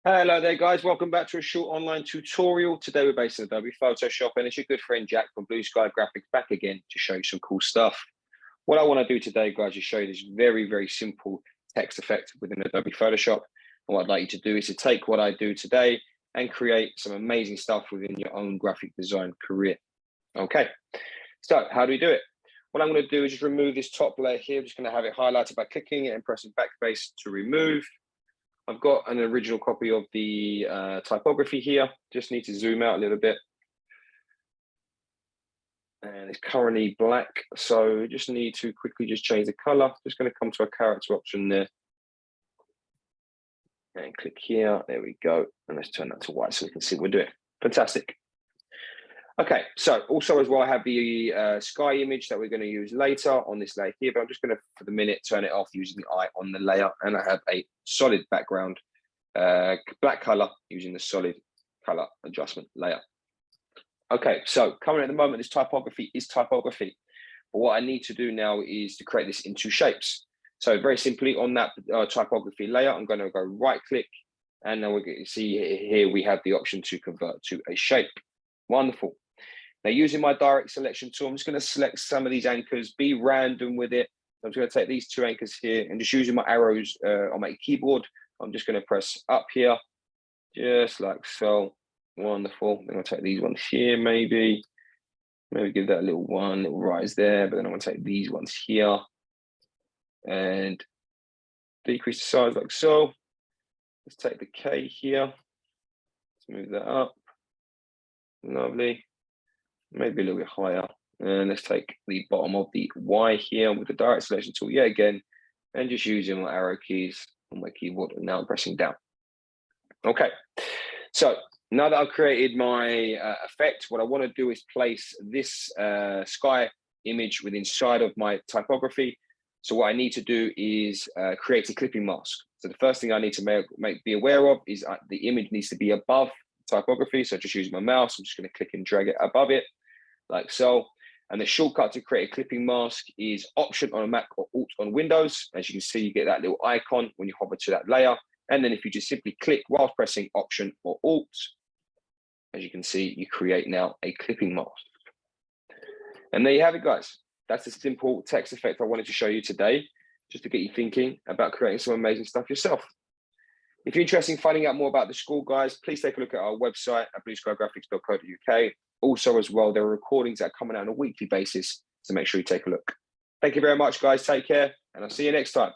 Hello there guys, welcome back to a short online tutorial. Today we're based in Adobe Photoshop and it's your good friend Jack from Blue Sky Graphics back again to show you some cool stuff. What I want to do today guys is show you this very simple text effect within Adobe Photoshop. And what I'd like you to do is to take what I do today and create some amazing stuff within your own graphic design career. Okay, so how do we do it? What I'm going to do is just remove this top layer here. I'm just going to have it highlighted by clicking it and pressing backspace to remove. I've got an original copy of the typography here. Just need to zoom out a little bit. And it's currently black, so just need to quickly just change the color. Just going to come to a character option there. And click here, there we go. And let's turn that to white so we can see what we're doing. Fantastic. Okay, so also as well, I have the sky image that we're going to use later on this layer here, but I'm just going to, for the minute, turn it off using the eye on the layer. And I have a solid background, black color using the solid color adjustment layer. Okay, so currently at the moment, this typography is typography. But what I need to do now is to create this into shapes. So very simply on that typography layer, I'm going to go right click. And then we're going to see here we have the option to convert to a shape. Wonderful. Now, using my direct selection tool, I'm just going to select some of these anchors, be random with it. I'm just going to take these two anchors here and just using my arrows on my keyboard, I'm just going to press up here, just like so. Wonderful. Then I'll take these ones here, maybe give that a little rise there, but then I'm going to take these ones here and decrease the size like so. Let's take the K here. Let's move that up. Lovely. Maybe a little bit higher. And let's take the bottom of the Y here with the direct selection tool yet again, and just using my arrow keys on my keyboard. And now I'm pressing down. Okay. So now that I've created my effect, what I want to do is place this sky image within inside of my typography. So what I need to do is create a clipping mask. So the first thing I need to be aware of is the image needs to be above typography. So just using my mouse, I'm just going to click and drag it above it like so. And the shortcut to create a clipping mask is Option on a Mac or Alt on Windows. As you can see, you get that little icon when you hover to that layer. And then if you just simply click while pressing Option or Alt, as you can see, you create now a clipping mask. And there you have it, guys. That's the simple text effect I wanted to show you today, just to get you thinking about creating some amazing stuff yourself. If you're interested in finding out more about the school, guys, please take a look at our website at blueskygraphics.co.uk. Also, as well, there are recordings that are coming out on a weekly basis, so make sure you take a look. Thank you very much, guys. Take care, and I'll see you next time.